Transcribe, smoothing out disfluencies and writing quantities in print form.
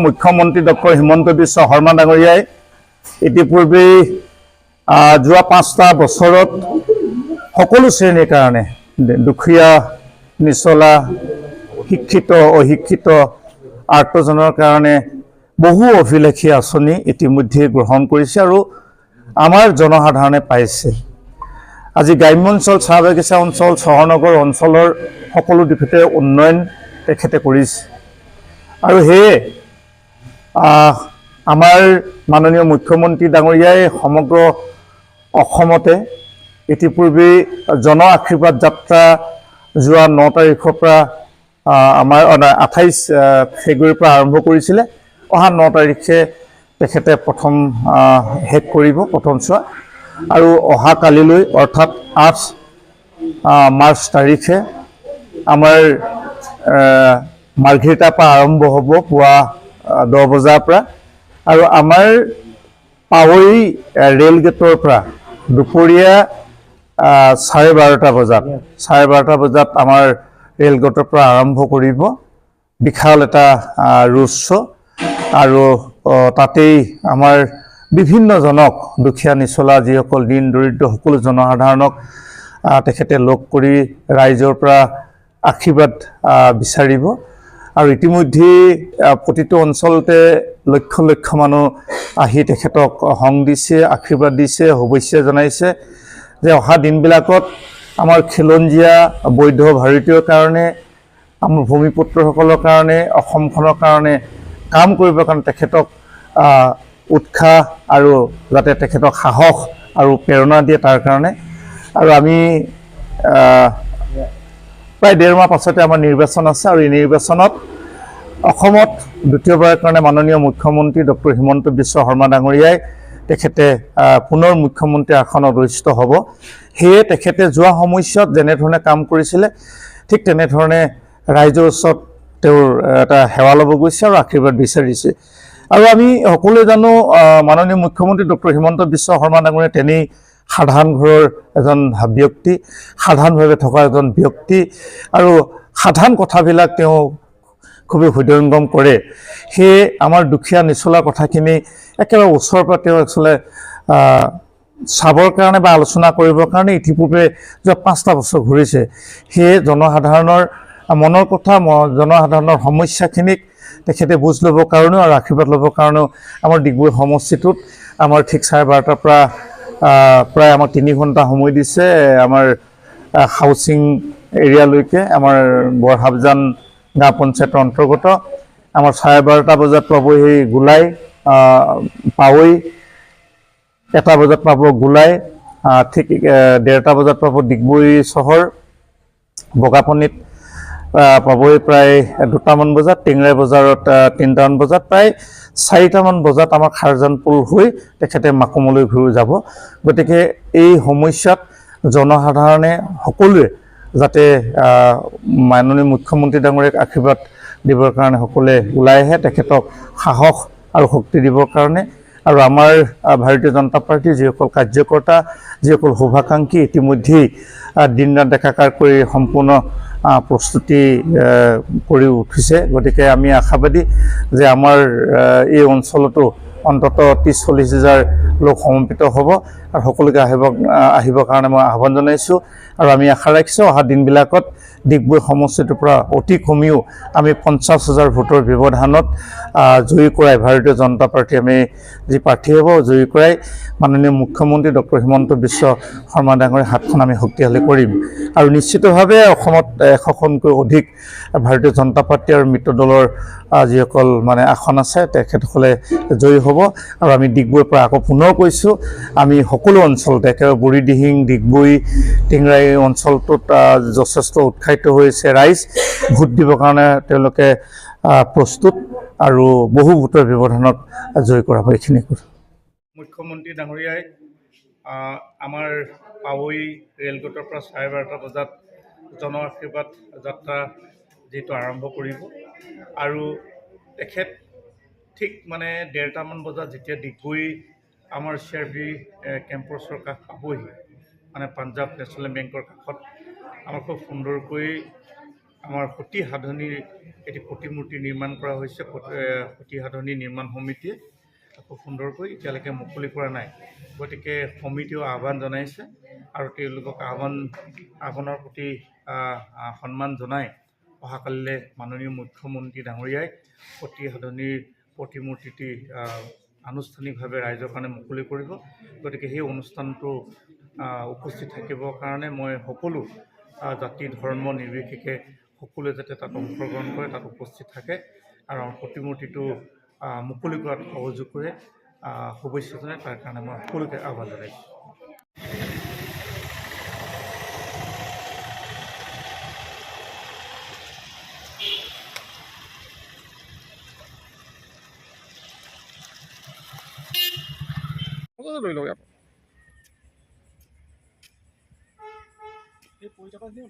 মুখ্যমন্ত্ৰী ডক্টৰ হিমন্ত বিশ্ব শৰ্মা ডাঙৰীয়াই ইতিপূৰ্বে যোৱা 5টা বছৰত সকলো শ্ৰেণীৰ কাৰণে দুখীয়া নিচলা শিক্ষিত অশিক্ষিত আৰ্তজনৰ কাৰণে বহু অভিলাষী আঁচনি ইতিমধ্যে গ্ৰহণ কৰিছে আৰু আমাৰ জনসাধাৰণে পাইছে। আজি গ্ৰাম্য অঞ্চল চাহ বাগিচা অঞ্চল চহৰনগৰ অঞ্চলৰ সকলো দিশতে উন্নয়ন তেখেতে কৰিছে আৰু সেয়ে আমাৰ মাননীয় মুখ্যমন্ত্ৰী ডাঙৰীয়াই সমগ্ৰ অসমতে ইতিপূৰ্বে জন আশীৰ্বাদ যাত্ৰা যোৱা 9 তাৰিখৰ পৰা আমাৰ 28 ফেব্ৰুৱাৰীৰ পৰা আৰম্ভ কৰিছিলে। অহা 9 তাৰিখে তেখেতে প্ৰথম শেষ কৰিব প্ৰথম চোৱা আৰু অহা কালিলৈ অৰ্থাৎ 8 মাৰ্চ তাৰিখে আমাৰ মাৰ্ঘেৰিটাৰ পৰা আৰম্ভ হ'ব পুৱা 10 বজাৰ পৰা আৰু আমাৰ পাৱৈ ৰেল গেটৰ পৰা দুপৰীয়া 12:30 বজাত আমাৰ ৰেল গেটৰ পৰা আৰম্ভ কৰিব বিশাল এটা ৰোড শ্ব' আৰু তাতেই আমাৰ বিভিন্ন জনক দুখীয়া নিচলা যিসকল দিন দৰিদ্ৰ সকলো জনসাধাৰণক তেখেতে লগ কৰি ৰাইজৰ পৰা আশীৰ্বাদ বিচাৰিব আৰু ইতিমধ্যে প্ৰতিটো অঞ্চলতে লক্ষ লক্ষ মানুহ আহি তেখেতক সং দিছে আশীৰ্বাদ দিছে শুভেচ্ছা জনাইছে যে অহা দিনবিলাকত আমাৰ খিলঞ্জীয়া বৈধ ভাৰতীয়ৰ কাৰণে আমাৰ ভূমিপুত্ৰসকলৰ কাৰণে অসমখনৰ কাৰণে কাম কৰিবৰ কাৰণে তেখেতক উৎসাহ আৰু যাতে তেখেতক সাহস আৰু প্ৰেৰণা দিয়ে তাৰ কাৰণে আৰু আমি প্ৰায় 1.5 মাহ পাছতে আমাৰ নিৰ্বাচন আছে আৰু এই নিৰ্বাচনত অসমত দ্বিতীয়বাৰৰ কাৰণে মাননীয় মুখ্যমন্ত্ৰী ডক্টৰ হিমন্ত বিশ্ব শৰ্মা ডাঙৰীয়াই তেখেতে পুনৰ মুখ্যমন্ত্ৰী আসনত অধিষ্ঠিত হ'ব। সেয়ে তেখেতে যোৱা সময়ছোৱাত যেনেধৰণে কাম কৰিছিলে ঠিক তেনেধৰণে ৰাইজৰ ওচৰত তেওঁৰ এটা সেৱা ল'ব গৈছে আৰু আশীৰ্বাদ বিচাৰিছে আৰু আমি সকলোৱে জানো মাননীয় মুখ্যমন্ত্ৰী ডক্টৰ হিমন্ত বিশ্ব শৰ্মা ডাঙৰীয়া তেনেই সাধাৰণ ঘৰৰ এজন ব্যক্তি সাধাৰণভাৱে থকা এজন ব্যক্তি আৰু সাধাৰণ কথাবিলাক তেওঁ খুবেই হৃদয়ংগম কৰে। সেয়ে আমাৰ দুখীয়া নিচলা কথাখিনি একেবাৰে ওচৰৰ পৰা তেওঁ আচলতে চাবৰ কাৰণে বা আলোচনা কৰিবৰ কাৰণে ইতিপূৰ্বে যোৱা 5টা বছৰ ঘূৰিছে। সেয়ে জনসাধাৰণৰ মনৰ কথা জনসাধাৰণৰ সমস্যাখিনিক তেখেতে বুজ ল'বৰ কাৰণেও আৰু আশীৰ্বাদ ল'বৰ কাৰণেও আমাৰ ডিগবৈ সমষ্টিটোত আমাৰ ঠিক 12:30 পৰা প্ৰায় আমাক 3 ঘণ্টা সময় দিছে আমাৰ হাউচিং এৰিয়ালৈকে আমাৰ বৰহাবজান গাঁও পঞ্চায়তৰ অন্তৰ্গত আমাৰ 12:30 বজাত পাবহি গোলাই পাৱৈ 1 বজাত পাব গোলাই ঠিক 1:30 বজাত পাব ডিগবৈ চহৰ বগাপনিত পাবহি প্ৰায় 2টামান বজাত টেঙৰাই বজাৰত 3টামান বজাত প্ৰায় 4টামান বজাত আমাৰ খাৰজানপুৰ হৈ তেখেতে মাকুমলৈ ঘূৰি যাব। গতিকে এই সমস্যাত জনসাধাৰণে সকলোৱে যাতে মাননীয় মুখ্যমন্ত্ৰী ডাঙৰীয়াক আশীৰ্বাদ দিবৰ কাৰণে সকলোৱে ওলাই আহে তেখেতক সাহস আৰু শক্তি দিবৰ কাৰণে আৰু আমাৰ ভাৰতীয় জনতা পাৰ্টীৰ যিসকল কাৰ্যকৰ্তা যিসকল শুভাকাংক্ষী ইতিমধ্যেই দিন ৰাত ডেকাকাৰ কৰি সম্পূৰ্ণ প্ৰস্তুতি কৰি উঠিছে। গতিকে আমি আশাবাদী যে আমাৰ এই অঞ্চলতো অন্ততঃ 30-40 হাজাৰ লোক সমবেত হ'ব আৰু সকলোকে আহিবৰ কাৰণে মই আহ্বান জনাইছোঁ আৰু আমি আশা ৰাখিছোঁ অহা দিনবিলাকত ডিগবৈ সমষ্টিটোৰ পৰা অতি কমেও আমি 50,000 ভোটৰ ব্যৱধানত জয়ী কৰাই ভাৰতীয় জনতা পাৰ্টী আমি যি প্ৰাৰ্থী হ'ব জয়ী কৰাই মাননীয় মুখ্যমন্ত্ৰী ডক্টৰ হিমন্ত বিশ্ব শৰ্মা ডাঙৰীয়াৰ হাতখন আমি শক্তিশালী কৰিম আৰু নিশ্চিতভাৱে অসমত 100খনকৈ অধিক ভাৰতীয় জনতা পাৰ্টী আৰু মিত্ৰ দলৰ যিসকল মানে আসন আছে তেখেতসকলে জয়ী হ'ব আৰু আমি ডিগবৈৰ পৰা আকৌ পুনৰ কৈছোঁ আমি সকলো অঞ্চলতে একেবাৰে বুঢ়ীদিহিং ডিগবৈ টেঙৰাই অঞ্চলটোত যথেষ্ট উৎসাহিত হৈছে ৰাইজ ভোট দিবৰ কাৰণে তেওঁলোকে প্ৰস্তুত আৰু বহু ভোটৰ ব্যৱধানত জয়ী কৰাব। এইখিনি মুখ্যমন্ত্ৰী ডাঙৰীয়াই আমাৰ পাৱৈ ৰেলগেটৰ পৰা 12:30 বজাত জন আশীৰ্বাদ যাত্ৰা যিটো আৰম্ভ কৰিব আৰু তেখেত ঠিক মানে 1:30টামান বজাত যেতিয়া ডিগবৈ আমাৰ CRP কেম্পাছৰ কাষ পাবহি মানে পাঞ্জাৱ নেশ্যনেল বেংকৰ কাষত আমাৰ খুব সুন্দৰকৈ আমাৰ সতী সাধনীৰ এটি প্ৰতিমূৰ্তি নিৰ্মাণ কৰা হৈছে। সতী সাধনী নিৰ্মাণ সমিতিয়ে খুব সুন্দৰকৈ এতিয়ালৈকে মুকলি কৰা নাই। গতিকে সমিতিও আহ্বান জনাইছে আৰু তেওঁলোকক আহ্বানৰ প্ৰতি সন্মান জনাই অহাকালিলৈ মাননীয় মুখ্যমন্ত্ৰী ডাঙৰীয়াই সতী সাধনীৰ প্ৰতিমূৰ্তিটি আনুষ্ঠানিকভাৱে ৰাইজৰ কাৰণে মুকলি কৰিব। গতিকে সেই অনুষ্ঠানটো উপস্থিত থাকিবৰ কাৰণে মই সকলো জাতি ধৰ্ম নিৰ্বিশেষে সকলোৱে যাতে তাত অংশগ্ৰহণ কৰে, তাত উপস্থিত থাকে আৰু প্ৰতিমূৰ্তিটো মুকলি কৰাত সহযোগ কৰে, শুভেচ্ছা জনাই তাৰ কাৰণে মই সকলোকে আহ্বান জনাইছোঁ। লৈ লওক ইয়াত এই পইচাটা দিওঁ